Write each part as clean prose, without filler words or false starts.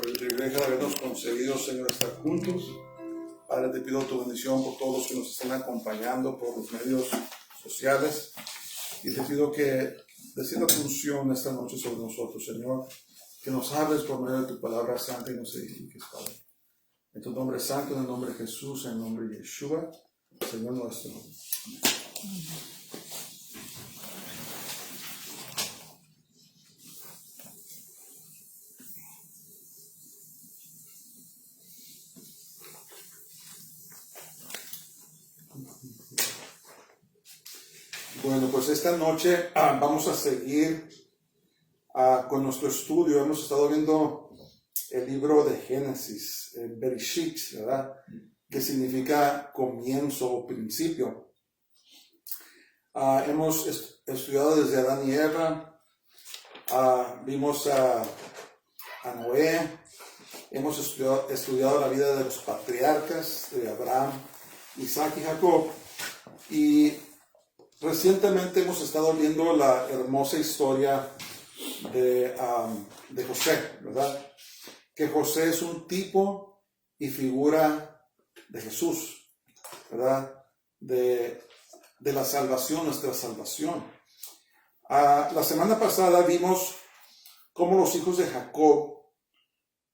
por el privilegio de habernos concedido, Señor, estar juntos. Padre, te pido tu bendición por todos los que nos están acompañando por los medios sociales. Y te pido que descienda tu unción esta noche sobre nosotros, Señor. Que nos hables por medio de tu palabra santa y nos edifiques, Padre. En tu nombre santo, en el nombre de Jesús, en el nombre de Yeshua, Señor nuestro. Amén. Bueno, pues esta noche vamos a seguir con nuestro estudio. Hemos estado viendo el libro de Génesis, Bereshit, ¿verdad? Que significa comienzo o principio. Hemos estudiado desde Adán y Eva, vimos a Noé, hemos estudiado la vida de los patriarcas, de Abraham, Isaac y Jacob, y recientemente hemos estado viendo la hermosa historia de José, ¿verdad? Que José es un tipo y figura de Jesús, ¿verdad? De la salvación, nuestra salvación. La semana pasada vimos cómo los hijos de Jacob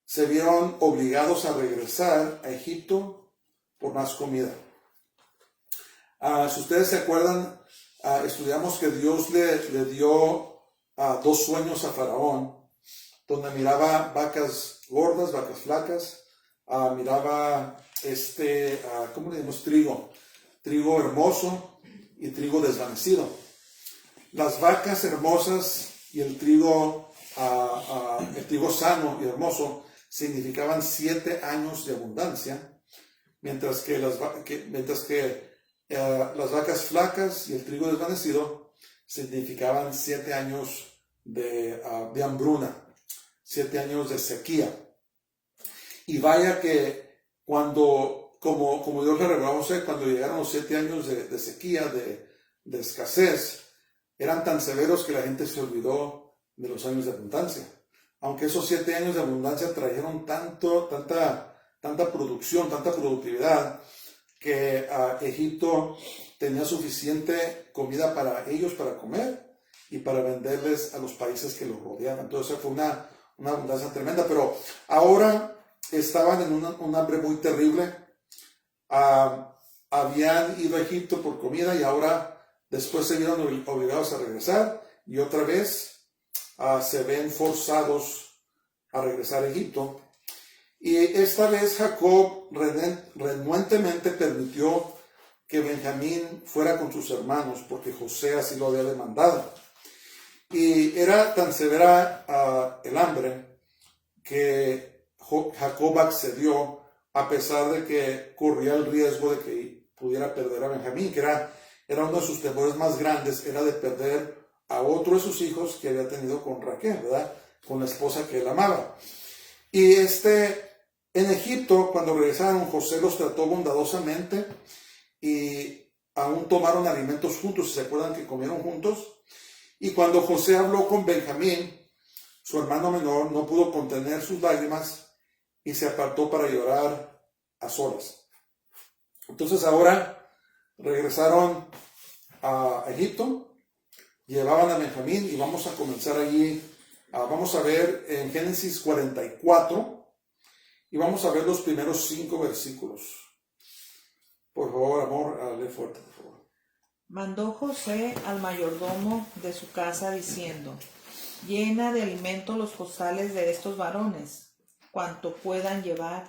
se vieron obligados a regresar a Egipto por más comida. Si ustedes se acuerdan, estudiamos que Dios le dio dos sueños a Faraón, donde miraba vacas gordas, vacas flacas, miraba ¿cómo le decimos? Trigo hermoso y trigo desvanecido. Las vacas hermosas y el trigo sano y hermoso significaban 7 años de abundancia, mientras que las vacas flacas y el trigo desvanecido significaban 7 años de hambruna, 7 años de sequía. Y vaya que como Dios le reveló a José, cuando llegaron los 7 años de sequía, de escasez, eran tan severos que la gente se olvidó de los años de abundancia. Aunque esos 7 años de abundancia trajeron tanta producción, tanta productividad, que Egipto tenía suficiente comida para ellos, para comer y para venderles a los países que los rodeaban. Entonces fue una abundancia tremenda, pero ahora estaban en un hambre muy terrible. Habían ido a Egipto por comida y ahora después se vieron obligados a regresar y otra vez se ven forzados a regresar a Egipto. Y esta vez Jacob renuentemente permitió que Benjamín fuera con sus hermanos, porque José así lo había demandado. Y era tan severa el hambre que Jacob accedió, a pesar de que corría el riesgo de que pudiera perder a Benjamín, que era uno de sus temores más grandes, era de perder a otro de sus hijos que había tenido con Raquel, ¿verdad? Con la esposa que él amaba. Y en Egipto, cuando regresaron, José los trató bondadosamente y aún tomaron alimentos juntos. ¿Se acuerdan que comieron juntos? Y cuando José habló con Benjamín, su hermano menor, no pudo contener sus lágrimas y se apartó para llorar a solas. Entonces ahora regresaron a Egipto, llevaban a Benjamín y vamos a comenzar allí. Vamos a ver en Génesis 44. Y vamos a ver los primeros 5 versículos. Por favor, amor, lee fuerte, por favor. Mandó José al mayordomo de su casa diciendo: llena de alimento los costales de estos varones, cuanto puedan llevar,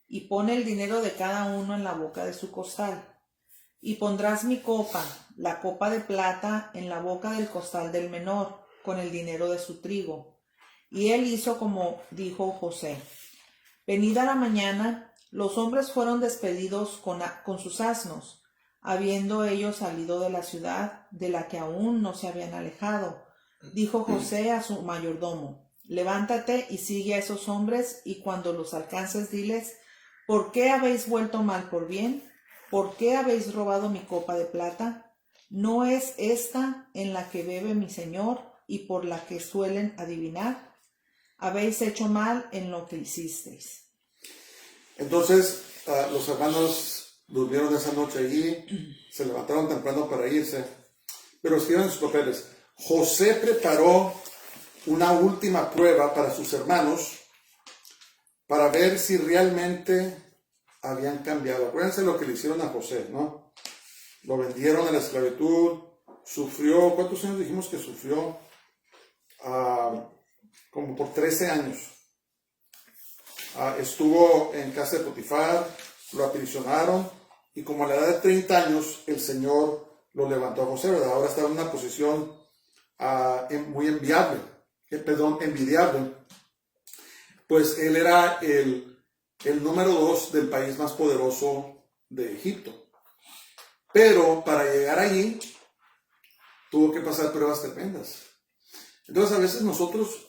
y pone el dinero de cada uno en la boca de su costal. Y pondrás mi copa, la copa de plata, en la boca del costal del menor, con el dinero de su trigo. Y él hizo como dijo José. Venida la mañana, los hombres fueron despedidos con sus asnos, habiendo ellos salido de la ciudad, de la que aún no se habían alejado. Dijo José a su mayordomo: levántate y sigue a esos hombres, y cuando los alcances diles: ¿por qué habéis vuelto mal por bien? ¿Por qué habéis robado mi copa de plata? ¿No es esta en la que bebe mi señor y por la que suelen adivinar? habéis hecho mal en lo que hicisteis. Entonces los hermanos durmieron esa noche allí, se levantaron temprano para irse, pero escribieron sus papeles. José preparó una última prueba para sus hermanos para ver si realmente habían cambiado. Acuérdense lo que le hicieron a José, ¿no? Lo vendieron a la esclavitud, sufrió, ¿cuántos años dijimos que sufrió? Como por 13 años. Estuvo en casa de Potifar, lo aprisionaron y como a la edad de 30 años el Señor lo levantó a José, ¿verdad? Ahora está en una posición muy envidiable. Pues él era el número 2 del país más poderoso de Egipto. Pero para llegar allí tuvo que pasar pruebas tremendas. Entonces a veces nosotros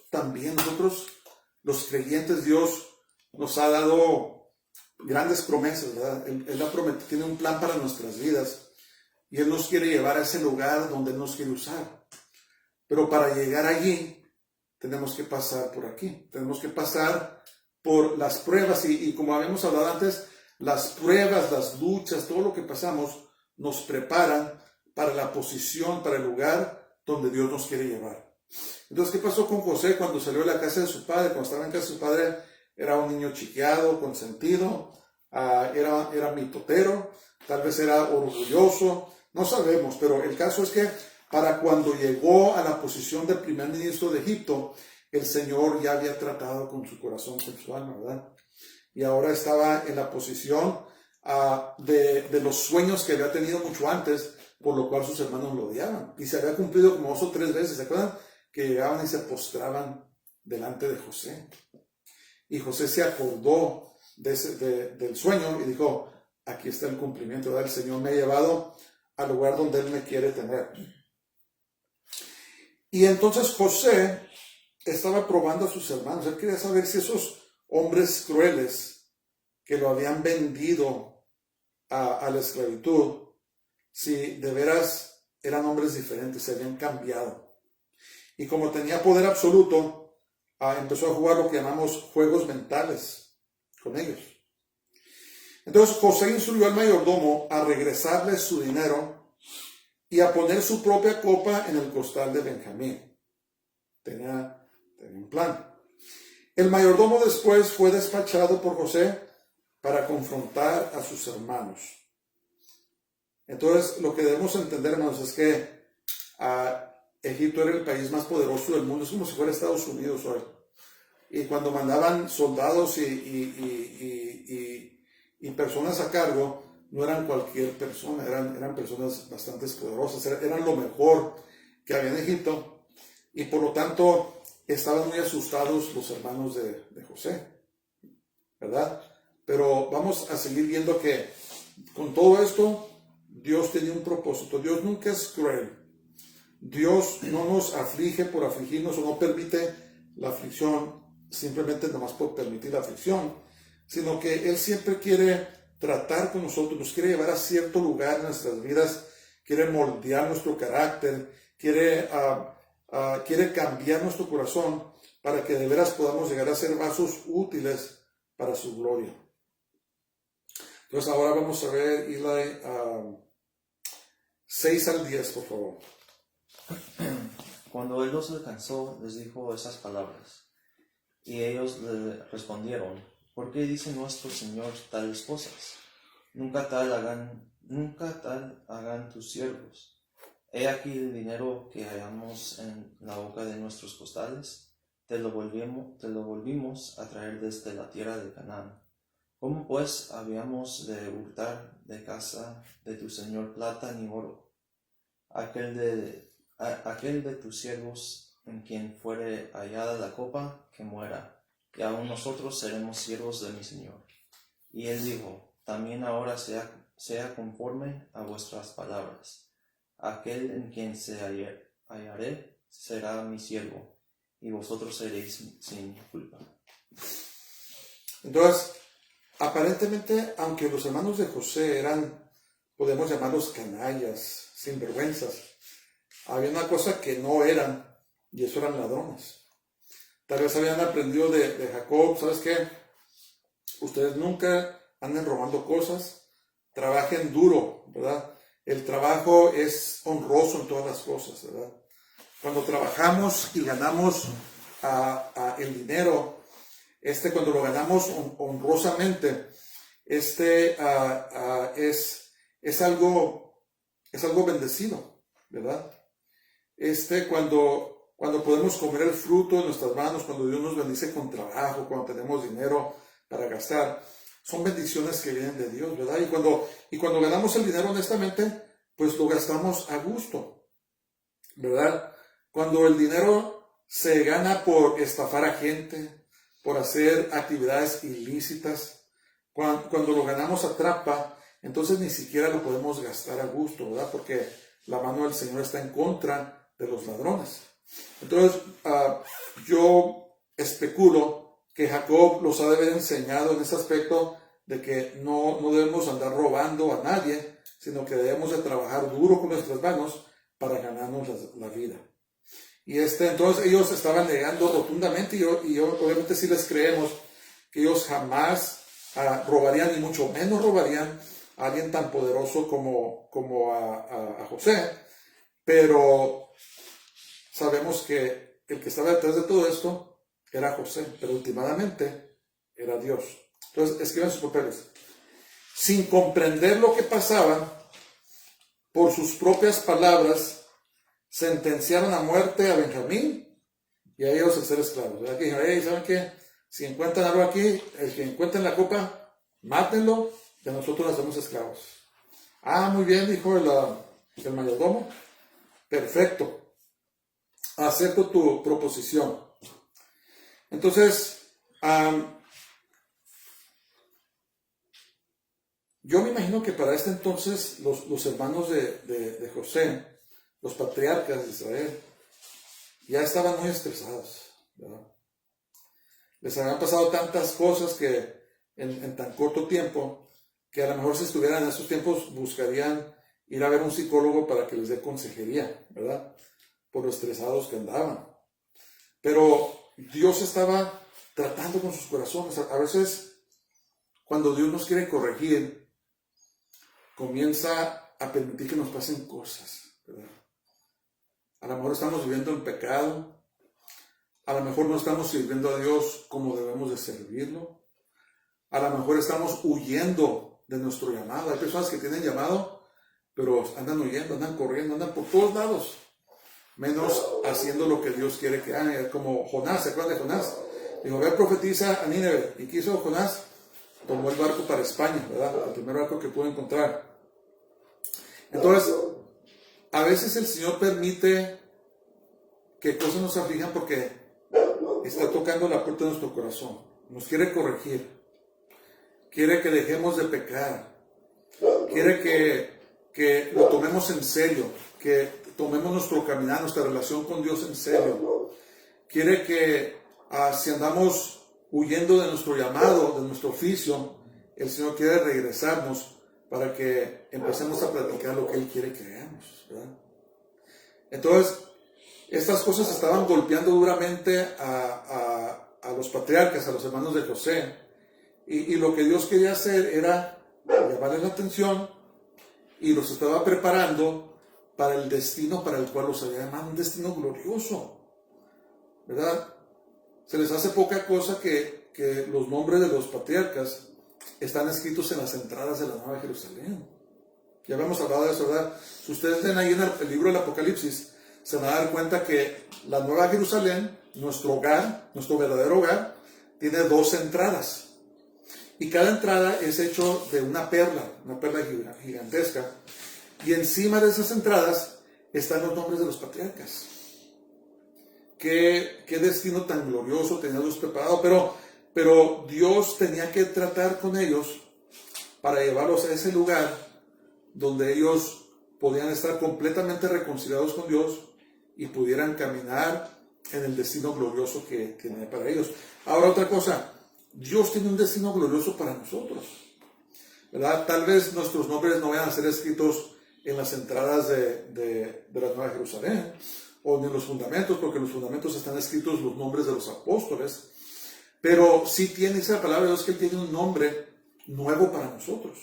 los creyentes, Dios nos ha dado grandes promesas, ¿verdad? Él tiene un plan para nuestras vidas y Él nos quiere llevar a ese lugar donde Él nos quiere usar. Pero para llegar allí tenemos que pasar por aquí, tenemos que pasar por las pruebas y como habíamos hablado antes, las pruebas, las luchas, todo lo que pasamos nos preparan para la posición, para el lugar donde Dios nos quiere llevar. Entonces, ¿qué pasó con José cuando salió de la casa de su padre? Cuando estaba en casa de su padre era un niño chiqueado, consentido, era mitotero, tal vez era orgulloso, no sabemos, pero el caso es que para cuando llegó a la posición de primer ministro de Egipto, el Señor ya había tratado con su corazón, con su alma, ¿verdad? Y ahora estaba en la posición de los sueños que había tenido mucho antes, por lo cual sus hermanos lo odiaban. Y se había cumplido como 2 o 3 veces, ¿se acuerdan? Que llegaban y se postraban delante de José. Y José se acordó del sueño y dijo, aquí está el cumplimiento, ¿verdad? El Señor me ha llevado al lugar donde Él me quiere tener. Y entonces José estaba probando a sus hermanos. Él quería saber si esos hombres crueles que lo habían vendido a la esclavitud, si de veras eran hombres diferentes, se habían cambiado. Y como tenía poder absoluto, empezó a jugar lo que llamamos juegos mentales con ellos. Entonces José instruyó al mayordomo a regresarle su dinero y a poner su propia copa en el costal de Benjamín. Tenía un plan. El mayordomo después fue despachado por José para confrontar a sus hermanos. Entonces, lo que debemos entender, hermanos, es que Egipto era el país más poderoso del mundo. Es como si fuera Estados Unidos hoy. Y cuando mandaban soldados y personas a cargo, no eran cualquier persona, eran personas bastante poderosas, eran lo mejor que había en Egipto. Y por lo tanto, estaban muy asustados los hermanos de José, ¿verdad? Pero vamos a seguir viendo que con todo esto, Dios tenía un propósito. Dios nunca es cruel. Dios no nos aflige por afligirnos o no permite la aflicción simplemente nomás por permitir la aflicción, sino que Él siempre quiere tratar con nosotros, nos quiere llevar a cierto lugar en nuestras vidas, quiere moldear nuestro carácter, quiere cambiar nuestro corazón para que de veras podamos llegar a ser vasos útiles para su gloria. Entonces ahora vamos a ver Eli 6 al 10, por favor. Cuando él los alcanzó, les dijo esas palabras. Y ellos le respondieron, ¿por qué dice nuestro Señor tales cosas? Nunca tal hagan tus siervos. He aquí el dinero que hallamos en la boca de nuestros costales, te lo volvimos a traer desde la tierra de Canaán. ¿Cómo pues habíamos de hurtar de casa de tu Señor plata ni oro? Aquel de tus siervos en quien fuere hallada la copa, que muera, y aún nosotros seremos siervos de mi Señor. Y él dijo, también ahora sea conforme a vuestras palabras. Aquel en quien se hallaré será mi siervo, y vosotros seréis sin culpa. Entonces, aparentemente, aunque los hermanos de José podemos llamarlos canallas, sinvergüenzas, había una cosa que no eran, y eso eran ladrones. Tal vez habían aprendido de Jacob, ¿sabes qué? Ustedes nunca anden robando cosas, trabajen duro, ¿verdad? El trabajo es honroso en todas las cosas, ¿verdad? Cuando trabajamos y ganamos el dinero, cuando lo ganamos honrosamente, es algo bendecido, ¿verdad? Cuando podemos comer el fruto de nuestras manos, cuando Dios nos bendice con trabajo, cuando tenemos dinero para gastar, son bendiciones que vienen de Dios, ¿verdad? Y cuando ganamos el dinero honestamente, pues lo gastamos a gusto, ¿verdad? Cuando el dinero se gana por estafar a gente, por hacer actividades ilícitas, cuando lo ganamos a trampa, entonces ni siquiera lo podemos gastar a gusto, ¿verdad? Porque la mano del Señor está en contra de los ladrones. Entonces, yo especulo que Jacob los ha de haber enseñado en ese aspecto de que no debemos andar robando a nadie, sino que debemos de trabajar duro con nuestras manos para ganarnos la vida. Y entonces ellos estaban negando rotundamente, y yo obviamente sí les creemos que ellos jamás robarían, ni mucho menos robarían a alguien tan poderoso como a José, pero sabemos que el que estaba detrás de todo esto era José, pero últimamente era Dios. Entonces escriban sus papeles. Sin comprender lo que pasaba, por sus propias palabras, sentenciaron a muerte a Benjamín y a ellos a ser esclavos. ¿Verdad? Que dijeron, hey, ¿saben qué? Si encuentran algo aquí, el que encuentren la copa, mátenlo, y a nosotros hacemos esclavos. Ah, muy bien, dijo el mayordomo. Perfecto. Acepto tu proposición. Entonces, yo me imagino que para este entonces los hermanos de José, los patriarcas de Israel, ya estaban muy estresados, ¿verdad? Les habían pasado tantas cosas que en tan corto tiempo, que a lo mejor si estuvieran en esos tiempos buscarían ir a ver un psicólogo para que les dé consejería, ¿verdad? Por lo estresados que andaban. Pero Dios estaba tratando con sus corazones. A veces, cuando Dios nos quiere corregir, comienza a permitir que nos pasen cosas, ¿verdad? A lo mejor estamos viviendo en pecado, a lo mejor no estamos sirviendo a Dios como debemos de servirlo, a lo mejor estamos huyendo de nuestro llamado. Hay personas que tienen llamado, pero andan huyendo, andan corriendo, andan por todos lados, menos haciendo lo que Dios quiere que hagan. Como Jonás, ¿se acuerdan de Jonás? Dijo, ve, profetiza a Nínive. ¿Y qué hizo Jonás? Tomó el barco para España, ¿verdad? El primer barco que pudo encontrar. Entonces, a veces el Señor permite que cosas nos aflijan porque está tocando la puerta de nuestro corazón. Nos quiere corregir. Quiere que dejemos de pecar. Quiere que lo tomemos en serio. Que tomemos nuestro caminar, nuestra relación con Dios en serio. Quiere que si andamos huyendo de nuestro llamado, de nuestro oficio, el Señor quiere regresarnos para que empecemos a practicar lo que Él quiere que hagamos, ¿verdad? Entonces, estas cosas estaban golpeando duramente a los patriarcas, a los hermanos de José, y lo que Dios quería hacer era llamarles la atención, y los estaba preparando para el destino para el cual los había llamado, un destino glorioso, ¿verdad? Se les hace poca cosa que los nombres de los patriarcas están escritos en las entradas de la Nueva Jerusalén. Ya habíamos hablado de eso, ¿verdad? Si ustedes leen ahí en el libro del Apocalipsis, se van a dar cuenta que la Nueva Jerusalén, nuestro hogar, nuestro verdadero hogar, tiene 2 entradas. Y cada entrada es hecho de una perla gigantesca. Y encima de esas entradas están los nombres de los patriarcas. Qué destino tan glorioso tenía Dios preparado, pero Dios tenía que tratar con ellos para llevarlos a ese lugar donde ellos podían estar completamente reconciliados con Dios y pudieran caminar en el destino glorioso que tiene para ellos. Ahora, otra cosa, Dios tiene un destino glorioso para nosotros, ¿verdad? Tal vez nuestros nombres no vayan a ser escritos en las entradas de la Nueva Jerusalén, o ni los fundamentos, porque en los fundamentos están escritos los nombres de los apóstoles, pero sí tiene esa palabra de Dios que Él tiene un nombre nuevo para nosotros.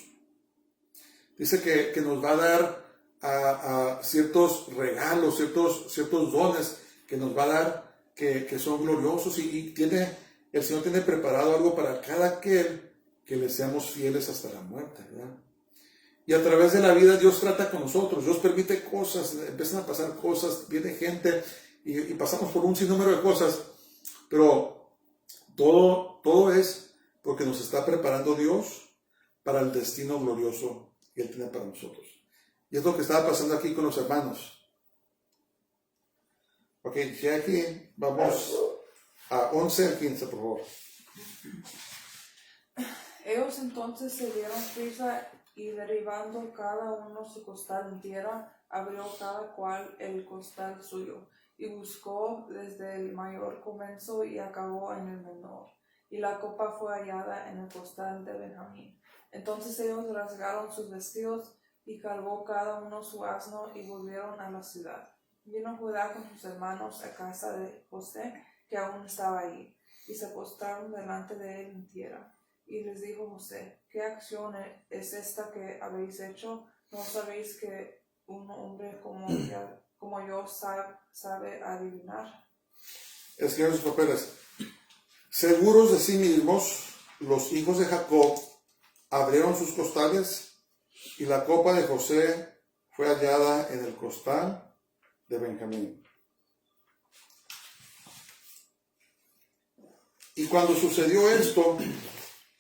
Dice que nos va a dar a ciertos regalos, ciertos dones que nos va a dar que son gloriosos y el Señor tiene preparado algo para cada aquel que le seamos fieles hasta la muerte, ¿verdad? Y a través de la vida Dios trata con nosotros, Dios permite cosas, empiezan a pasar cosas, viene gente y pasamos por un sinnúmero de cosas, pero todo es porque nos está preparando Dios para el destino glorioso que Él tiene para nosotros. Y es lo que estaba pasando aquí con los hermanos. Ok, Jackie, vamos a 11 al 15, por favor. Ellos entonces se dieron prisa y derribando cada uno su costal en tierra, abrió cada cual el costal suyo, y buscó desde el mayor comenzó y acabó en el menor. Y la copa fue hallada en el costal de Benjamín. Entonces ellos rasgaron sus vestidos y cargó cada uno su asno y volvieron a la ciudad. Vino Judá con sus hermanos a casa de José, que aún estaba allí, y se postraron delante de él en tierra. Y les dijo José: ¿Qué acción es esta que habéis hecho? ¿No sabéis que un hombre como yo sabe adivinar? Escriban sus papeles. Seguros de sí mismos, los hijos de Jacob abrieron sus costales y la copa de José fue hallada en el costal de Benjamín. Y cuando sucedió esto,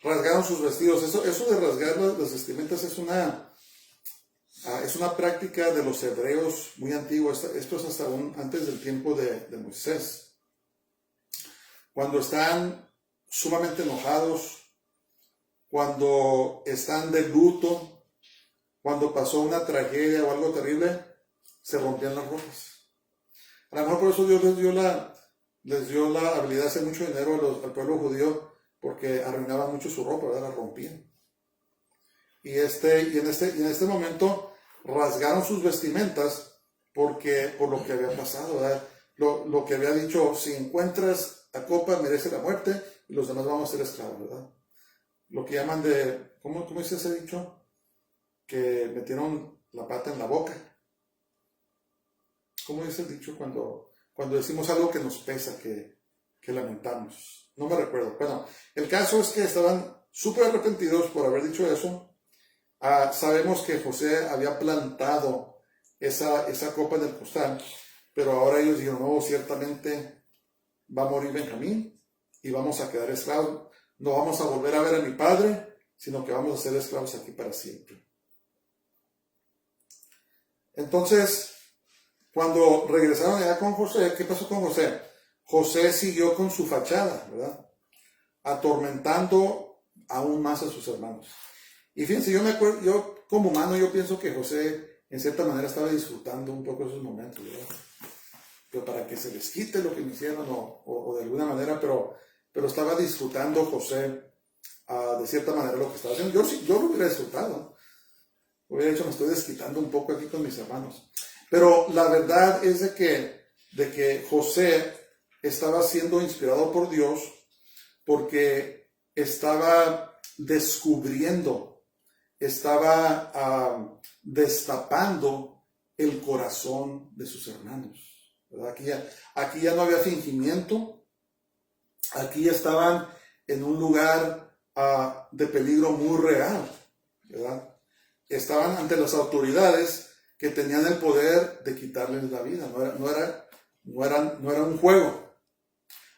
rasgaron sus vestidos. Eso de rasgar las vestimentas es una práctica de los hebreos muy antigua. Esto es hasta antes del tiempo de Moisés. Cuando están sumamente enojados, cuando están de luto, cuando pasó una tragedia o algo terrible, se rompían las ropas. A lo mejor por eso Dios les dio la habilidad de hacer mucho dinero al pueblo judío, porque arruinaban mucho su ropa, ¿verdad? La rompían. Y en este momento rasgaron sus vestimentas por lo que había pasado, ¿verdad? Lo que había dicho: si encuentras a copa merece la muerte y los demás vamos a ser esclavos, ¿verdad? Lo que llaman ¿cómo dice ese dicho? Que metieron la pata en la boca. ¿Cómo dice el dicho cuando decimos algo que nos pesa, que lamentamos? No me recuerdo. Bueno, el caso es que estaban súper arrepentidos por haber dicho eso. Sabemos que José había plantado esa copa en el costal, pero ahora ellos dijeron: no, ciertamente va a morir Benjamín y vamos a quedar esclavos. No vamos a volver a ver a mi padre, sino que vamos a ser esclavos aquí para siempre. Entonces, cuando regresaron allá con José, ¿qué pasó con José? José siguió con su fachada, ¿verdad? Atormentando aún más a sus hermanos. Y fíjense, yo como humano, yo pienso que José en cierta manera estaba disfrutando un poco esos momentos, ¿verdad? Pero para que se les quite lo que me hicieron o de alguna manera, pero estaba disfrutando José de cierta manera lo que estaba haciendo. Yo lo hubiera disfrutado. Hubiera dicho: me estoy desquitando un poco aquí con mis hermanos. Pero la verdad es de que José estaba siendo inspirado por Dios porque estaba descubriendo, estaba destapando el corazón de sus hermanos, ¿verdad? Aquí ya no había fingimiento, aquí estaban en un lugar de peligro muy real, ¿verdad? Estaban ante las autoridades que tenían el poder de quitarles la vida. No era un juego.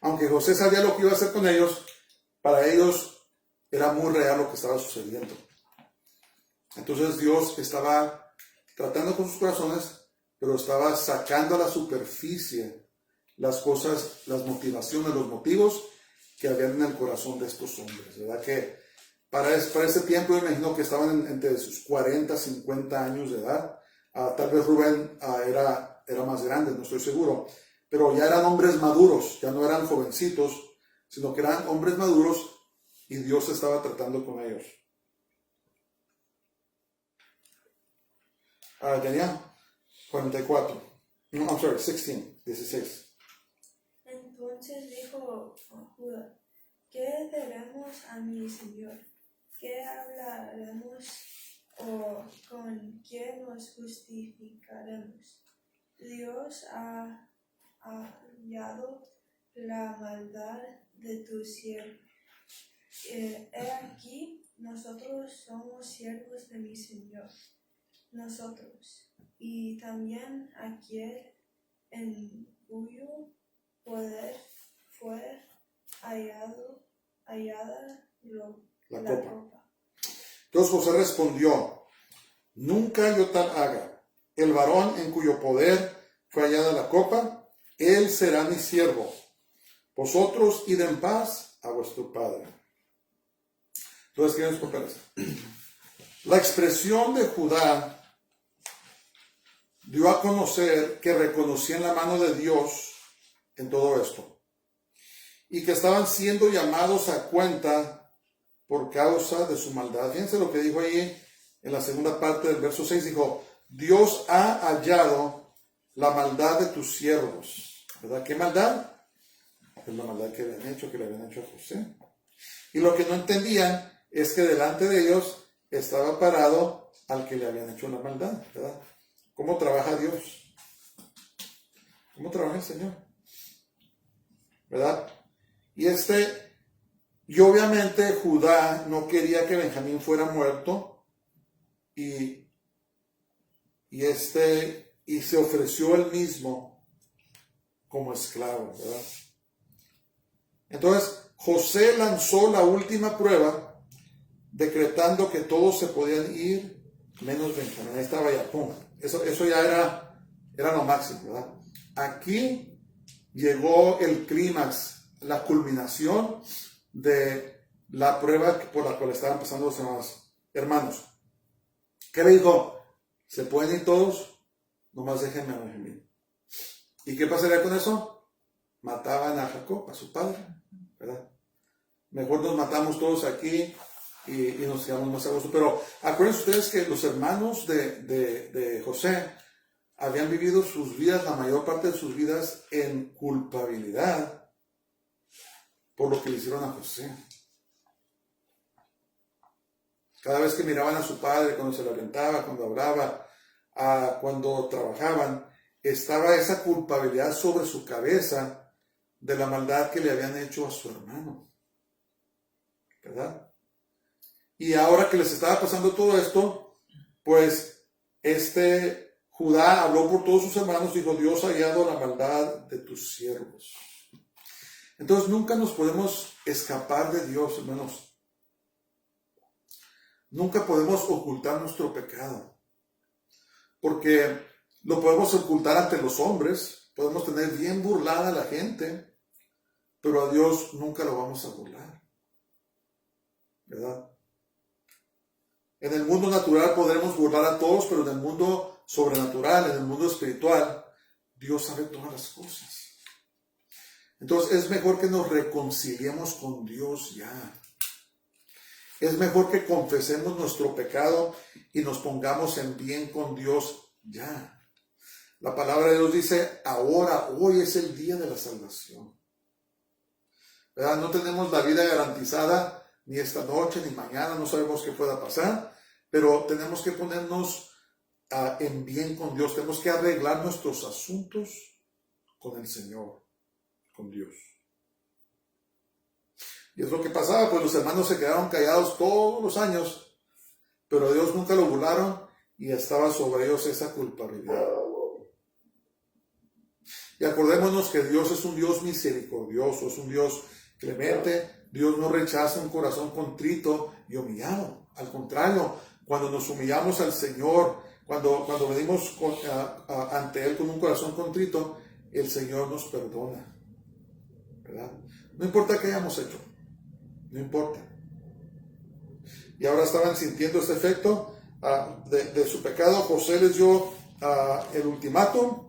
Aunque José sabía lo que iba a hacer con ellos, para ellos era muy real lo que estaba sucediendo. Entonces Dios estaba tratando con sus corazones, pero estaba sacando a la superficie las cosas, las motivaciones, los motivos que habían en el corazón de estos hombres, ¿verdad? Que para ese tiempo yo imagino que estaban entre sus 40, 50 años de edad. Tal vez Rubén era más grande, no estoy seguro, pero ya eran hombres maduros, ya no eran jovencitos, sino que eran hombres maduros y Dios estaba tratando con ellos. Tenía 44. No, I'm sorry, 16. 16. Entonces dijo Judá: ¿Qué diremos a mi señor? ¿Qué hablaremos o con qué nos justificaremos? Dios ha hallado la maldad de tu siervo. He aquí, nosotros somos siervos de mi Señor, nosotros, y también aquel en cuyo poder fue hallada la copa. Entonces José respondió: nunca yo tal haga. El varón en cuyo poder fue hallada la copa, él será mi siervo. Vosotros id en paz a vuestro padre. Entonces, ¿qué nos parece? La expresión de Judá dio a conocer que reconocían la mano de Dios en todo esto y que estaban siendo llamados a cuenta por causa de su maldad. Fíjense lo que dijo ahí en la segunda parte del verso 6. Dijo: Dios ha hallado la maldad de tus siervos. ¿Verdad? ¿Qué maldad? Es la maldad que le habían hecho a José. Y lo que no entendían es que delante de ellos estaba parado al que le habían hecho la maldad, ¿verdad? ¿Cómo trabaja Dios? ¿Cómo trabaja el Señor? ¿Verdad? Y obviamente Judá no quería que Benjamín fuera muerto y se ofreció él mismo como esclavo, ¿verdad? Entonces José lanzó la última prueba, decretando que todos se podían ir menos Benjamín. Ahí estaba ya, pum. Eso ya era lo máximo, ¿verdad? Aquí llegó el clímax, la culminación de la prueba por la cual estaban pasando los hermanos. ¿Qué le dijo? ¿Se pueden ir todos? Nomás déjenme a Benjamín. ¿Y qué pasaría con eso? Mataban a Jacob, a su padre, ¿verdad? Mejor nos matamos todos aquí y nos quedamos más a gusto. Pero acuérdense ustedes que los hermanos de José habían vivido sus vidas, la mayor parte de sus vidas, en culpabilidad por lo que le hicieron a José. Cada vez que miraban a su padre, cuando se le aventaba, cuando hablaba, cuando trabajaban, estaba esa culpabilidad sobre su cabeza de la maldad que le habían hecho a su hermano, ¿verdad? Y ahora que les estaba pasando todo esto, pues Judá habló por todos sus hermanos y dijo: Dios ha hallado la maldad de tus siervos. Entonces nunca nos podemos escapar de Dios, hermanos. Nunca podemos ocultar nuestro pecado, porque lo podemos ocultar ante los hombres, podemos tener bien burlada a la gente, pero a Dios nunca lo vamos a burlar, ¿verdad? En el mundo natural podremos burlar a todos, pero en el mundo sobrenatural, en el mundo espiritual, Dios sabe todas las cosas. Entonces es mejor que nos reconciliemos con Dios ya. Es mejor que confesemos nuestro pecado y nos pongamos en bien con Dios ya. La palabra de Dios dice: ahora, hoy es el día de la salvación, ¿verdad? No tenemos la vida garantizada ni esta noche ni mañana, no sabemos qué pueda pasar, pero tenemos que ponernos en bien con Dios, tenemos que arreglar nuestros asuntos con el Señor, con Dios. Y es lo que pasaba, pues los hermanos se quedaron callados todos los años, pero a Dios nunca lo burlaron y estaba sobre ellos esa culpabilidad. Y acordémonos que Dios es un Dios misericordioso, es un Dios clemente. Dios no rechaza un corazón contrito y humillado. Al contrario, cuando nos humillamos al Señor, cuando venimos ante Él con un corazón contrito, el Señor nos perdona, ¿verdad? No importa qué hayamos hecho, no importa. Y ahora estaban sintiendo este efecto de su pecado. José les dio el ultimátum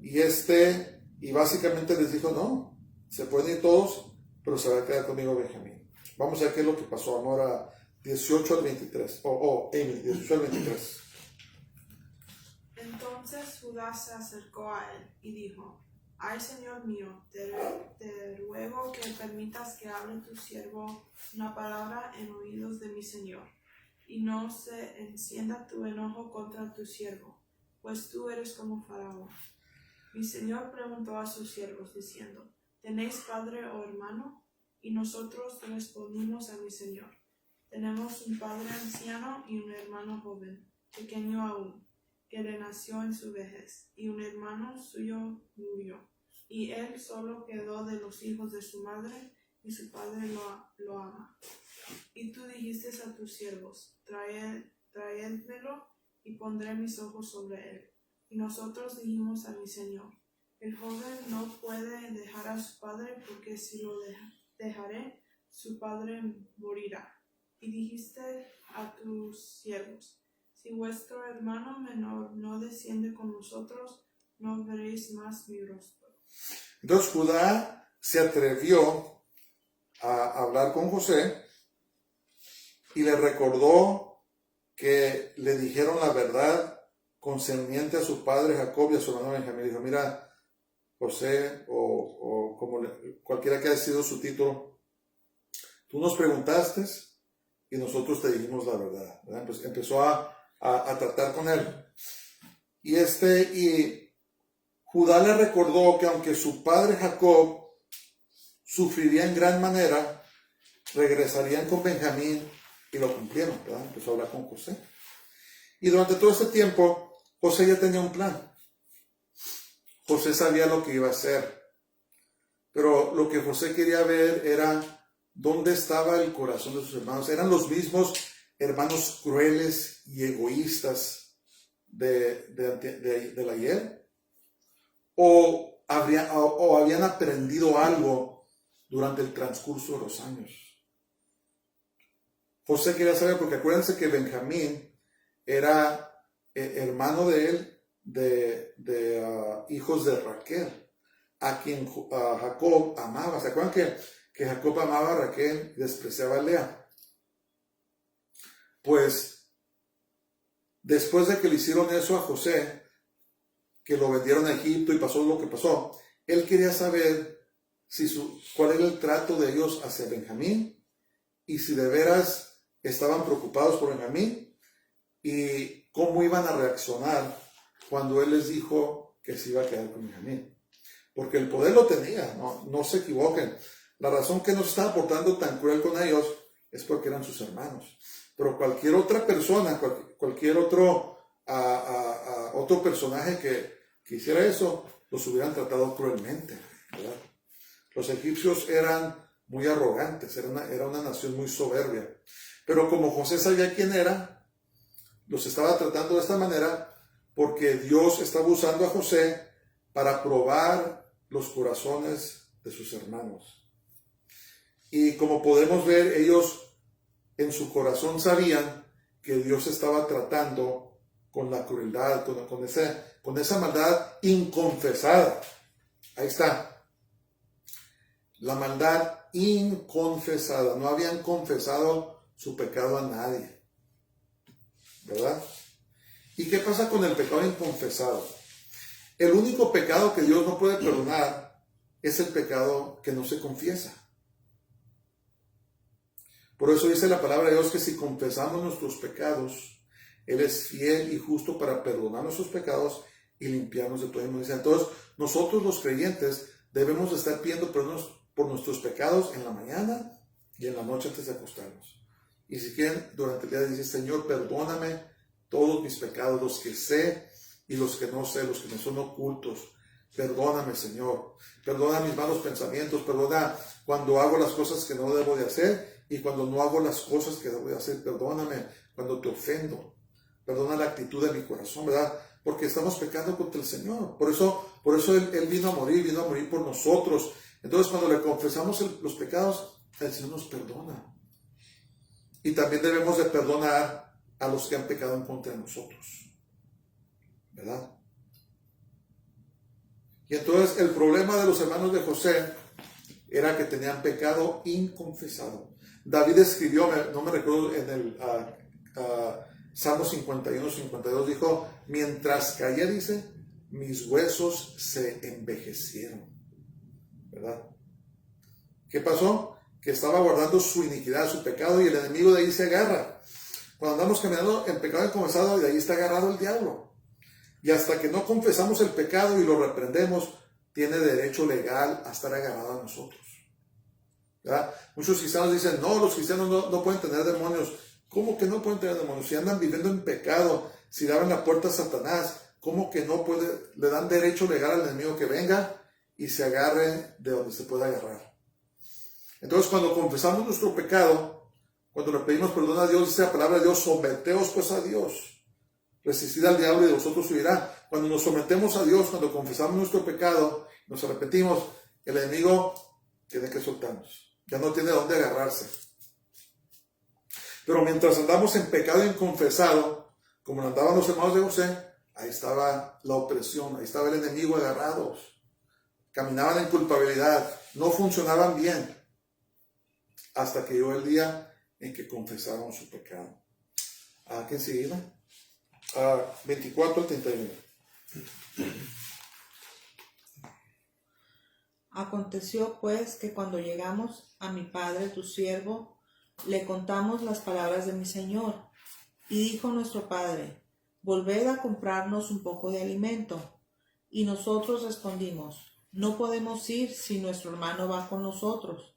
y básicamente les dijo: no, se pueden ir todos, pero se va a quedar conmigo Benjamín. Vamos a ver qué es lo que pasó ahora 18 al 23. Amy, 18 al 23. Entonces Judá se acercó a él y dijo: Ay, Señor mío, te ruego que permitas que hable tu siervo una palabra en oídos de mi Señor, y no se encienda tu enojo contra tu siervo, pues tú eres como Faraón. Mi Señor preguntó a sus siervos, diciendo, ¿tenéis padre o hermano? Y nosotros respondimos a mi Señor, tenemos un padre anciano y un hermano joven, pequeño aún, que le nació en su vejez, y un hermano suyo murió, y él solo quedó de los hijos de su madre, y su padre lo ama. Y tú dijiste a tus siervos, traédmelo, y pondré mis ojos sobre él. Y nosotros dijimos a mi Señor, el joven no puede dejar a su padre, porque si lo dejaré, su padre morirá. Y dijiste a tus siervos, si vuestro hermano menor no desciende con nosotros, no veréis más mi rostro. Entonces Judá se atrevió a hablar con José y le recordó que le dijeron la verdad concerniente a su padre Jacob y a su hermano Benjamín. Dijo, mira, José, o como cualquiera que haya sido su título, tú nos preguntaste y nosotros te dijimos la verdad, ¿verdad? Pues empezó a tratar con él. Y Judá le recordó que aunque su padre Jacob sufriría en gran manera, regresarían con Benjamín y lo cumplieron, ¿verdad? Empezó a hablar con José. Y durante todo este tiempo, José ya tenía un plan. José sabía lo que iba a hacer. Pero lo que José quería ver era dónde estaba el corazón de sus hermanos. ¿Eran los mismos hermanos crueles y egoístas del ayer? ¿O habían aprendido algo durante el transcurso de los años? José quería saber, porque acuérdense que Benjamín era hermano de él, de hijos de Raquel, a quien Jacob amaba. ¿Se acuerdan que Jacob amaba a Raquel y despreciaba a Lea? Pues después de que le hicieron eso a José, que lo vendieron a Egipto y pasó lo que pasó, él quería saber cuál era el trato de ellos hacia Benjamín y si de veras estaban preocupados por Benjamín y cómo iban a reaccionar cuando él les dijo que se iba a quedar con Benjamín. Porque el poder lo tenía, no se equivoquen. La razón que no se estaba portando tan cruel con ellos es porque eran sus hermanos. Pero cualquier otra persona, cualquier otro personaje que hiciera eso, los hubieran tratado cruelmente, ¿verdad? Los egipcios eran muy arrogantes, era una nación muy soberbia. Pero como José sabía quién era, los estaba tratando de esta manera porque Dios estaba usando a José para probar los corazones de sus hermanos. Y como podemos ver, ellos en su corazón sabían que Dios estaba tratando con la crueldad, con esa maldad inconfesada. Ahí está. La maldad inconfesada. No habían confesado su pecado a nadie, ¿verdad? ¿Y qué pasa con el pecado inconfesado? El único pecado que Dios no puede perdonar es el pecado que no se confiesa. Por eso dice la palabra de Dios que si confesamos nuestros pecados, Él es fiel y justo para perdonar nuestros pecados y limpiarnos de toda inmundicia. Entonces, nosotros los creyentes debemos de estar pidiendo perdón por nuestros pecados en la mañana y en la noche antes de acostarnos. Y si quieren, durante el día dice, Señor, perdóname todos mis pecados, los que sé y los que no sé, los que me son ocultos. Perdóname, Señor. Perdona mis malos pensamientos. Perdona cuando hago las cosas que no debo de hacer y cuando no hago las cosas que debo de hacer. Perdóname cuando te ofendo. Perdona la actitud de mi corazón, ¿verdad? Porque estamos pecando contra el Señor. Por eso Él vino a morir por nosotros. Entonces, cuando le confesamos los pecados, el Señor nos perdona. Y también debemos de perdonar a los que han pecado en contra de nosotros, ¿verdad? Y entonces el problema de los hermanos de José era que tenían pecado inconfesado. David escribió, no me recuerdo, en el Salmo 51, 52, dijo, mientras callé, dice, mis huesos se envejecieron. ¿Verdad? ¿Qué pasó? Que estaba guardando su iniquidad, su pecado, y el enemigo de ahí se agarra. Cuando andamos caminando en pecado inconfesado, de ahí está agarrado el diablo. Y hasta que no confesamos el pecado y lo reprendemos, tiene derecho legal a estar agarrado a nosotros. ¿Verdad? Muchos cristianos dicen, no, los cristianos no pueden tener demonios. ¿Cómo que no pueden tener demonios? Si andan viviendo en pecado, si le abren la puerta a Satanás, ¿cómo que no puede? Le dan derecho legal al enemigo que venga y se agarre de donde se pueda agarrar. Entonces, cuando confesamos nuestro pecado, cuando le pedimos perdón a Dios, dice la palabra de Dios, someteos pues a Dios. Resistid al diablo y de vosotros huirá. Cuando nos sometemos a Dios, cuando confesamos nuestro pecado, nos arrepentimos, el enemigo tiene que soltarnos. Ya no tiene dónde agarrarse. Pero mientras andamos en pecado inconfesado, como andaban los hermanos de José, ahí estaba la opresión, ahí estaba el enemigo agarrados. Caminaban en culpabilidad, no funcionaban bien, hasta que llegó el día en que confesaron su pecado. ¿Qué enseguida? 24 al 31. Aconteció pues que cuando llegamos a mi padre tu siervo, le contamos las palabras de mi señor. Y dijo nuestro padre, volved a comprarnos un poco de alimento. Y nosotros respondimos, no podemos ir si nuestro hermano va con nosotros.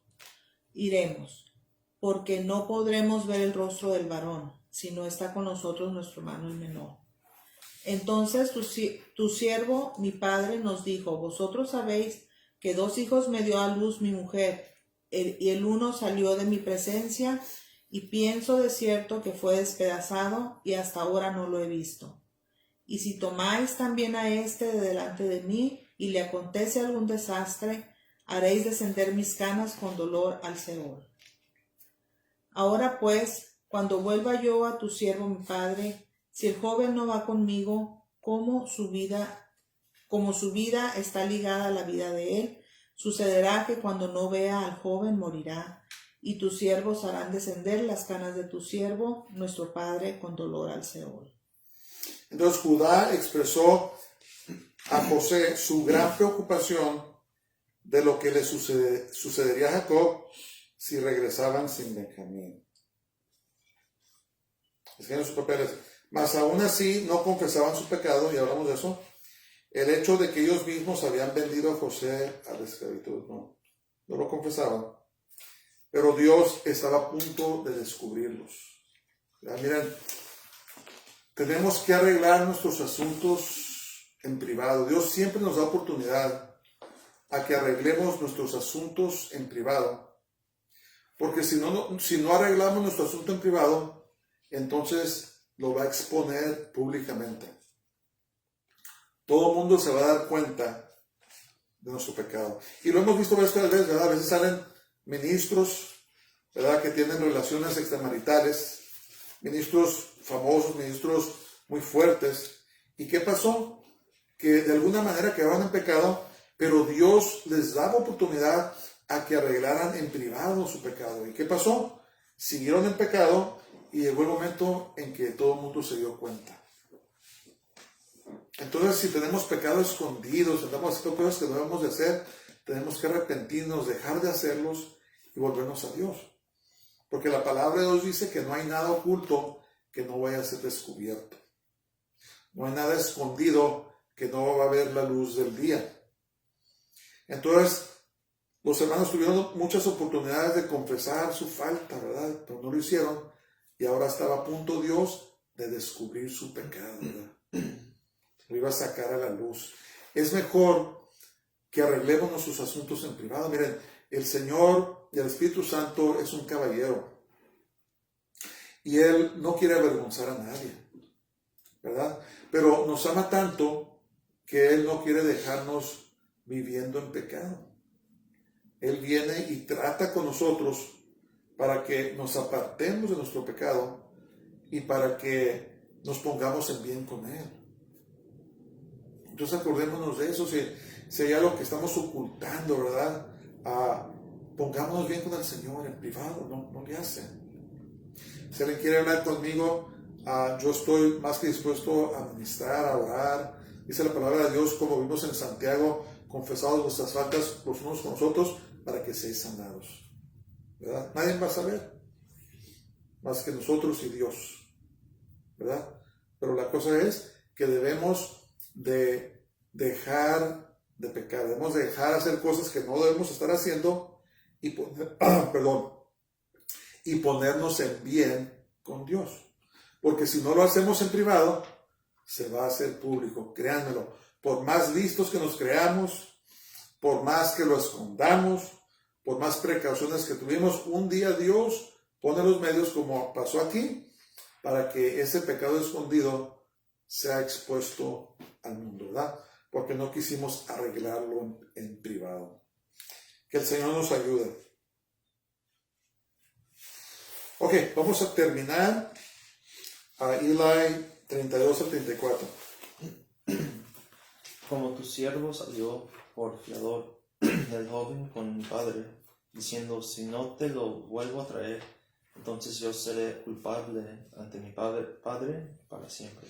Iremos, porque no podremos ver el rostro del varón, si no está con nosotros nuestro hermano el menor. Entonces tu siervo, mi padre, nos dijo, vosotros sabéis que 2 hijos me dio a luz mi mujer, y el uno salió de mi presencia, y pienso de cierto que fue despedazado, y hasta ahora no lo he visto. Y si tomáis también a este de delante de mí, y le acontece algún desastre, haréis descender mis canas con dolor al Seol. Ahora pues, cuando vuelva yo a tu siervo mi padre, si el joven no va conmigo, como su vida está ligada a la vida de él, sucederá que cuando no vea al joven morirá, y tus siervos harán descender las canas de tu siervo, nuestro padre, con dolor al Seol. Entonces Judá expresó a José su gran preocupación de lo que le sucedería a Jacob si regresaban sin Benjamín. Escriben sus papeles. Mas aún así no confesaban su pecado, y hablamos de eso. El hecho de que ellos mismos habían vendido a José a la esclavitud, no lo confesaban. Pero Dios estaba a punto de descubrirlos. Ya, miren, tenemos que arreglar nuestros asuntos en privado. Dios siempre nos da oportunidad a que arreglemos nuestros asuntos en privado. Porque si no arreglamos nuestro asunto en privado, entonces lo va a exponer públicamente. Todo el mundo se va a dar cuenta de nuestro pecado. Y lo hemos visto varias veces, ¿verdad? A veces salen ministros, ¿verdad?, que tienen relaciones extramaritales, ministros famosos, ministros muy fuertes. ¿Y qué pasó? Que de alguna manera quedaban en pecado, pero Dios les daba oportunidad a que arreglaran en privado su pecado. ¿Y qué pasó? Siguieron en pecado y llegó el momento en que todo el mundo se dio cuenta. Entonces, si tenemos pecados escondidos, andamos haciendo cosas que no debemos de hacer, tenemos que arrepentirnos, dejar de hacerlos y volvernos a Dios. Porque la palabra de Dios dice que no hay nada oculto que no vaya a ser descubierto. No hay nada escondido que no va a ver la luz del día. Entonces, los hermanos tuvieron muchas oportunidades de confesar su falta, ¿verdad? Pero no lo hicieron, y ahora estaba a punto Dios de descubrir su pecado, ¿verdad? Lo iba a sacar a la luz. Es mejor que arreglemos nuestros asuntos en privado. Miren, el Señor y el Espíritu Santo es un caballero, y Él no quiere avergonzar a nadie, ¿verdad? Pero nos ama tanto que Él no quiere dejarnos viviendo en pecado. Él viene y trata con nosotros para que nos apartemos de nuestro pecado y para que nos pongamos en bien con Él. Entonces acordémonos de eso. Si hay algo que estamos ocultando, ¿verdad? Pongámonos bien con el Señor en privado, no le hacen. Si alguien quiere hablar conmigo, yo estoy más que dispuesto a ministrar, a orar, dice la palabra de Dios, como vimos en Santiago, confesados vuestras faltas los unos con los otros para que seáis sanados. ¿Verdad? Nadie va a saber más que nosotros y Dios. ¿Verdad? Pero la cosa es que debemos de dejar de pecar, debemos dejar hacer cosas que no debemos estar haciendo y y ponernos en bien con Dios. Porque si no lo hacemos en privado, se va a hacer público, créanmelo. Por más listos que nos creamos, por más que lo escondamos, por más precauciones que tuvimos, un día Dios pone los medios, como pasó aquí, para que ese pecado escondido sea expuesto al mundo, ¿verdad? Porque no quisimos arreglarlo en privado. Que el Señor nos ayude. Ok, vamos a terminar a Eli 32 al 34. Como tu siervo salió por fiador del joven con mi padre, diciendo, si no te lo vuelvo a traer, entonces yo seré culpable ante mi padre para siempre.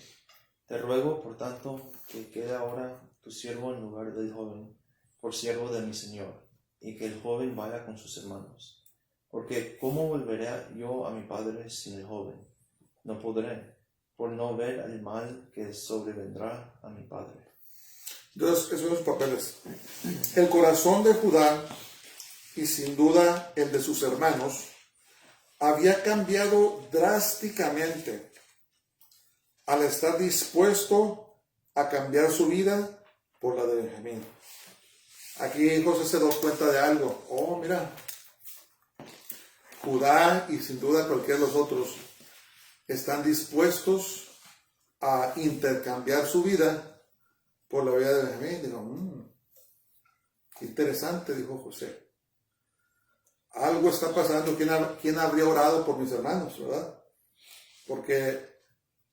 Te ruego, por tanto, que quede ahora tu siervo en lugar del joven, por siervo de mi señor, y que el joven vaya con sus hermanos. Porque ¿cómo volveré yo a mi padre sin el joven? No podré, por no ver el mal que sobrevendrá a mi padre. Entonces, esos son los papeles. El corazón de Judá, y sin duda el de sus hermanos, había cambiado drásticamente al estar dispuesto a cambiar su vida por la de Benjamín. Aquí José se da cuenta de algo. Oh, mira, Judá y sin duda cualquiera de los otros están dispuestos a intercambiar su vida por la vida de Benjamín. Digo, qué interesante, dijo José. Algo está pasando. ¿Quién habría orado por mis hermanos, verdad? Porque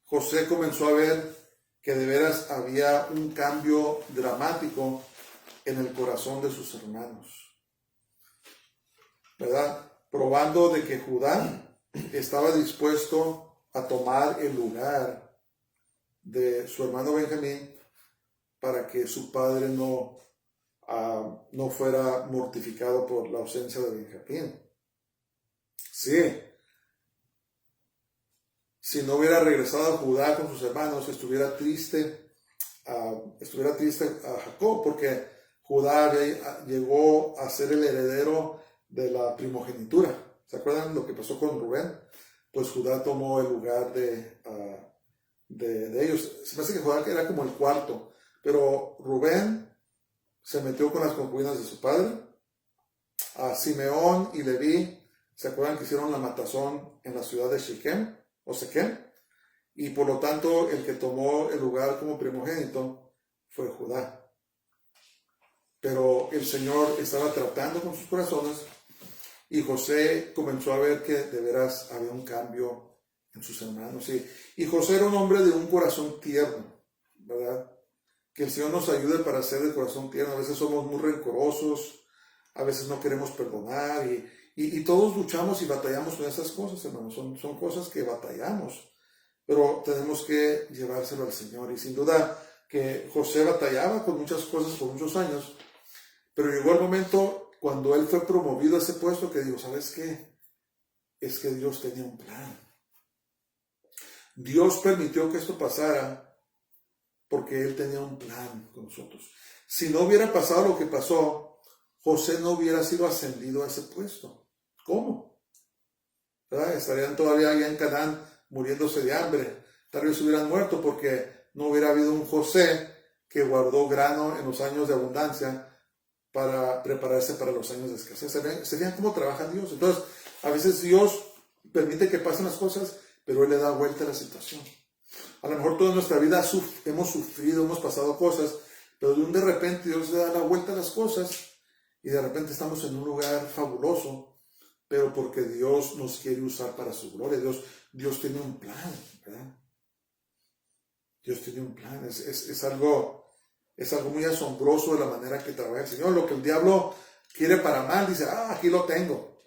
José comenzó a ver que de veras había un cambio dramático en el corazón de sus hermanos, ¿verdad? Probando de que Judá estaba dispuesto a tomar el lugar de su hermano Benjamín para que su padre no fuera mortificado por la ausencia de Benjamín. Sí, si no hubiera regresado a Judá con sus hermanos, estuviera triste a Jacob, porque Judá llegó a ser el heredero de la primogenitura. ¿Se acuerdan lo que pasó con Rubén? Pues Judá tomó el lugar de ellos. Se me hace que Judá era como el cuarto, pero Rubén se metió con las concubinas de su padre. A Simeón y Leví, ¿se acuerdan que hicieron la matazón en la ciudad de Siquem? Y por lo tanto el que tomó el lugar como primogénito fue Judá. Pero el Señor estaba tratando con sus corazones y José comenzó a ver que de veras había un cambio en sus hermanos. Y José era un hombre de un corazón tierno, ¿verdad? Que el Señor nos ayude para ser de corazón tierno. A veces somos muy rencorosos, a veces no queremos perdonar y todos luchamos y batallamos con esas cosas, hermanos. Son cosas que batallamos, pero tenemos que llevárselo al Señor. Y sin duda que José batallaba con muchas cosas por muchos años, pero llegó el momento cuando él fue promovido a ese puesto que dijo, ¿sabes qué? Es que Dios tenía un plan. Dios permitió que esto pasara porque Él tenía un plan con nosotros. Si no hubiera pasado lo que pasó, José no hubiera sido ascendido a ese puesto. ¿Cómo? ¿Verdad? Estarían todavía allá en Canaán muriéndose de hambre. Tal vez hubieran muerto porque no hubiera habido un José que guardó grano en los años de abundancia para prepararse para los años de escasez. ¿Se vean cómo trabaja Dios? Entonces, a veces Dios permite que pasen las cosas, pero Él le da vuelta a la situación. A lo mejor toda nuestra vida hemos sufrido, hemos pasado cosas, pero de repente Dios le da la vuelta a las cosas y de repente estamos en un lugar fabuloso, pero porque Dios nos quiere usar para su gloria. Dios tiene un plan, ¿verdad? Dios tiene un plan. Es algo muy asombroso de la manera que trabaja el Señor. Lo que el diablo quiere para mal, dice, aquí lo tengo.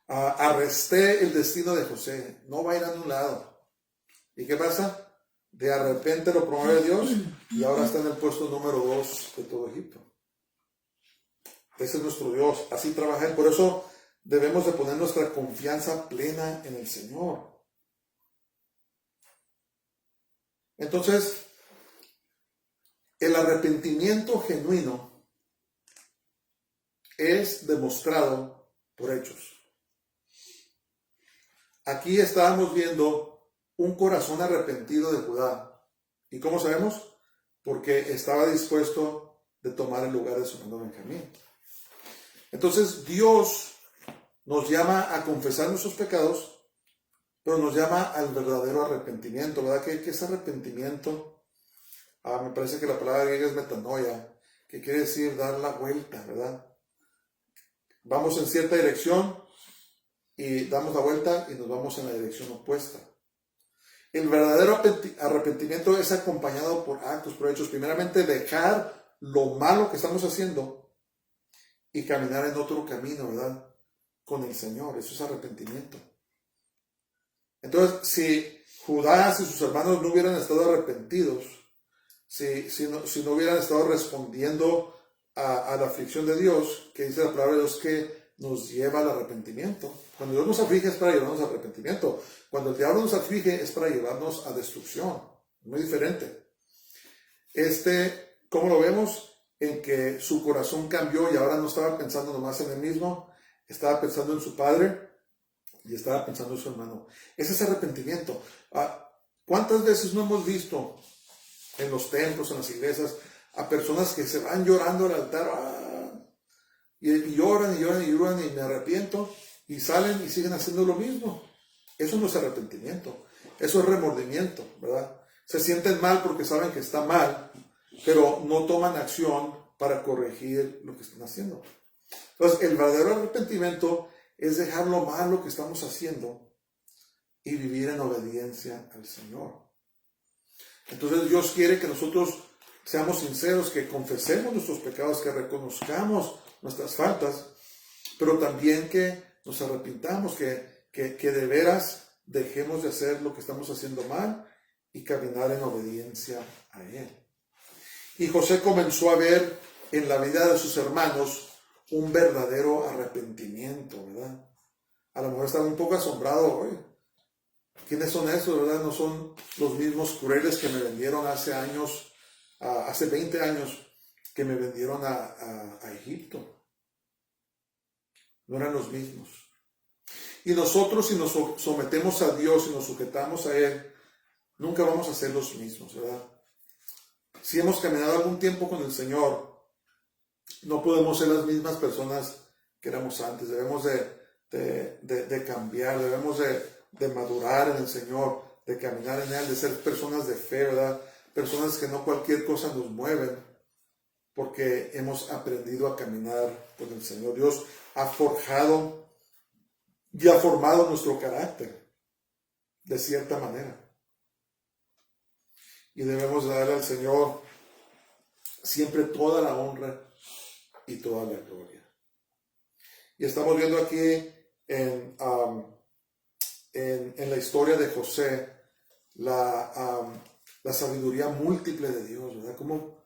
Arresté el destino de José, no va a ir a ningún lado. ¿Y qué pasa? De repente lo promueve Dios y ahora está en el puesto número 2 de todo Egipto. Ese es nuestro Dios, así trabaja Él. Por eso debemos de poner nuestra confianza plena en el Señor. Entonces, el arrepentimiento genuino es demostrado por hechos. Aquí estábamos viendo un corazón arrepentido de Judá. ¿Y cómo sabemos? Porque estaba dispuesto de tomar el lugar de su hermano Benjamín. Entonces Dios nos llama a confesar nuestros pecados, pero nos llama al verdadero arrepentimiento, ¿verdad? ¿Qué es arrepentimiento? Me parece que la palabra griega es metanoia, que quiere decir dar la vuelta, ¿verdad? Vamos en cierta dirección y damos la vuelta y nos vamos en la dirección opuesta. El verdadero arrepentimiento es acompañado por actos, por hechos. Primeramente, dejar lo malo que estamos haciendo y caminar en otro camino, ¿verdad? Con el Señor. Eso es arrepentimiento. Entonces, si Judá y sus hermanos no hubieran estado arrepentidos, si no hubieran estado respondiendo a la aflicción de Dios, que dice la palabra de Dios que nos lleva al arrepentimiento. Cuando Dios nos aflige es para llevarnos al arrepentimiento. Cuando el diablo nos aflige es para llevarnos a destrucción. Muy diferente. ¿Cómo lo vemos? En que su corazón cambió y ahora no estaba pensando nomás en él mismo, estaba pensando en su padre y estaba pensando en su hermano. Ese es arrepentimiento. ¿Cuántas veces no hemos visto en los templos, en las iglesias, a personas que se van llorando al altar y lloran y lloran y lloran y me arrepiento y salen y siguen haciendo lo mismo? Eso no es arrepentimiento, eso es remordimiento, ¿verdad? Se sienten mal porque saben que está mal, pero no toman acción para corregir lo que están haciendo. Entonces, el verdadero arrepentimiento es dejar lo malo que estamos haciendo y vivir en obediencia al Señor. Entonces, Dios quiere que nosotros seamos sinceros, que confesemos nuestros pecados, que reconozcamos nuestras faltas, pero también que nos arrepintamos, que de veras dejemos de hacer lo que estamos haciendo mal y caminar en obediencia a Él. Y José comenzó a ver en la vida de sus hermanos un verdadero arrepentimiento, ¿verdad? A lo mejor estaba un poco asombrado hoy. ¿Quiénes son esos, verdad? No son los mismos crueles que me vendieron hace años, hace 20 años, que me vendieron a Egipto. No eran los mismos. Y nosotros, si nos sometemos a Dios y nos sujetamos a Él, nunca vamos a ser los mismos, ¿verdad? Si hemos caminado algún tiempo con el Señor, no podemos ser las mismas personas que éramos antes. Debemos de cambiar, debemos de madurar en el Señor, de caminar en Él, de ser personas de fe, ¿verdad? Personas que no cualquier cosa nos mueven, porque hemos aprendido a caminar con el Señor. Dios ha forjado y ha formado nuestro carácter de cierta manera. Y debemos darle al Señor siempre toda la honra y toda la gloria. Y estamos viendo aquí en la historia de José la sabiduría múltiple de Dios, ¿verdad? Cómo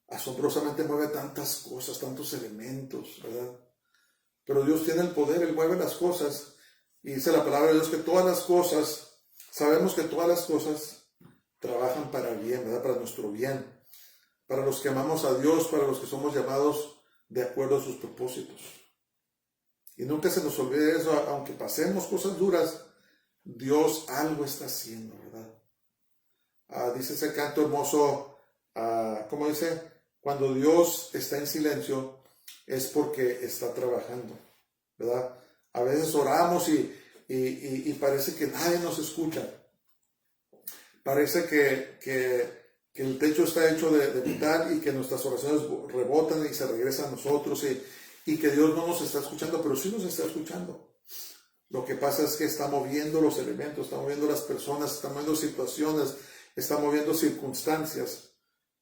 asombrosamente mueve tantas cosas, tantos elementos, ¿verdad? Pero Dios tiene el poder, Él mueve las cosas. Y dice la palabra de Dios que todas las cosas, sabemos que todas las cosas trabajan para el bien, ¿verdad? Para nuestro bien, para los que amamos a Dios, para los que somos llamados de acuerdo a sus propósitos. Y nunca se nos olvide eso, aunque pasemos cosas duras, Dios algo está haciendo, ¿verdad? Dice ese canto hermoso, ¿cómo dice? Cuando Dios está en silencio es porque está trabajando, ¿verdad? A veces oramos y parece que nadie nos escucha. Parece que el techo está hecho de metal y que nuestras oraciones rebotan y se regresan a nosotros y que Dios no nos está escuchando, pero sí nos está escuchando. Lo que pasa es que está moviendo los elementos, está moviendo las personas, está moviendo situaciones, está moviendo circunstancias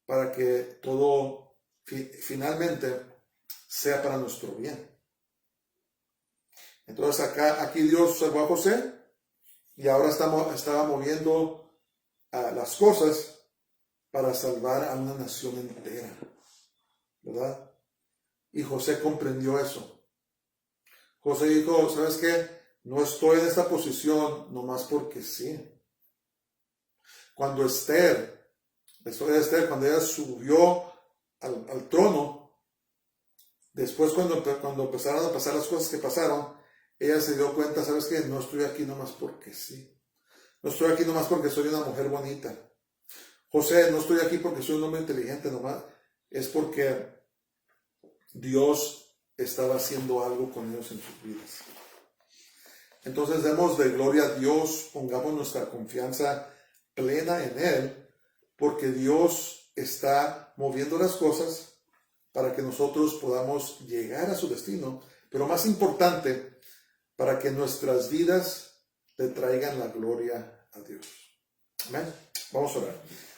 para que todo finalmente sea para nuestro bien. Entonces aquí Dios salvó a José y ahora estaba moviendo las cosas para salvar a una nación entera, ¿verdad? Y José comprendió eso. José dijo, ¿sabes qué? No estoy en esta posición nomás porque sí. Cuando Esther, cuando ella subió al trono, después cuando empezaron a pasar las cosas que pasaron, ella se dio cuenta, ¿sabes qué? No estoy aquí nomás porque sí. No estoy aquí nomás porque soy una mujer bonita. José, no estoy aquí porque soy un hombre inteligente nomás. Es porque Dios estaba haciendo algo con ellos en sus vidas. Entonces demos de gloria a Dios, pongamos nuestra confianza plena en Él, porque Dios está moviendo las cosas para que nosotros podamos llegar a su destino, pero más importante, para que nuestras vidas le traigan la gloria a Dios. Amén. Vamos a orar.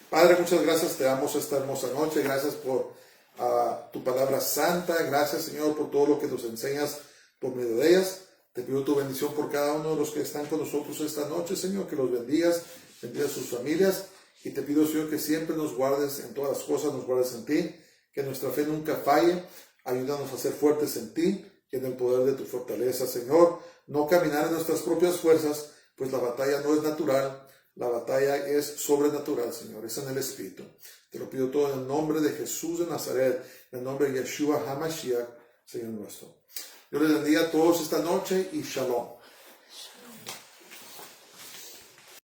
Padre, muchas gracias, te damos esta hermosa noche, gracias por tu palabra santa, gracias Señor por todo lo que nos enseñas por medio de ellas. Te pido tu bendición por cada uno de los que están con nosotros esta noche, Señor, que los bendigas, bendiga sus familias, y te pido, Señor, que siempre nos guardes en todas las cosas, nos guardes en ti, que nuestra fe nunca falle, ayúdanos a ser fuertes en ti y en el poder de tu fortaleza, Señor, no caminar en nuestras propias fuerzas, pues la batalla no es natural, la batalla es sobrenatural, Señor, es en el Espíritu. Te lo pido todo en el nombre de Jesús de Nazaret, en el nombre de Yeshua HaMashiach, Señor nuestro. Dios les bendiga a todos esta noche y shalom.